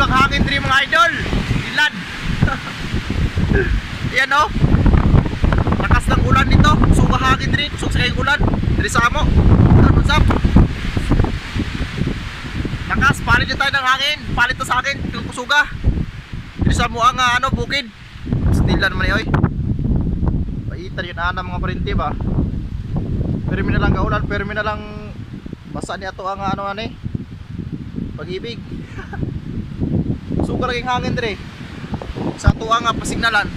kang hangin diri mga idol. Ilad. Yan oh. Lakas ng ulan dito. Suga hangin diri, kusog sa kay ulan. Diri sa amo. What's up? Lakas, palit tayo ng hangin. Palit to sa akin, yung kusuga. Diri sa amo ang ano, bukid. Stilan naman oy. Paitan yun ana mga parinti ba. Pero mi na lang gaulan, pero mi na lang basa ni ato ang ano ani. Pag-ibig. Suga laging hangin dire. Sa ato ang pasignalan.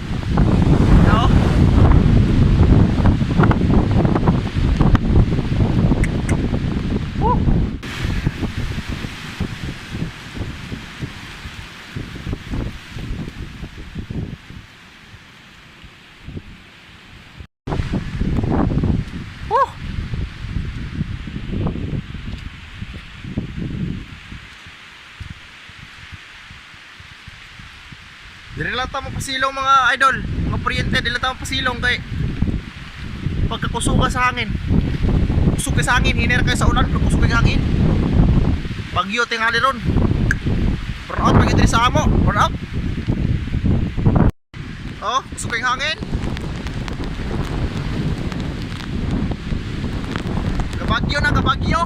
No? Dili lang tamo pasilong mga idol, mga kuryente, dili lang tamo pasilong kay pagkakusuga sa hangin. Kusog kay sa hangin, hiner kay sa ulan, kusog kay hangin. Bagyo tingali ron. Burn out pag diri sa amo, burn out. Oh, kusog kay hangin. Kabagyo na kabagyo.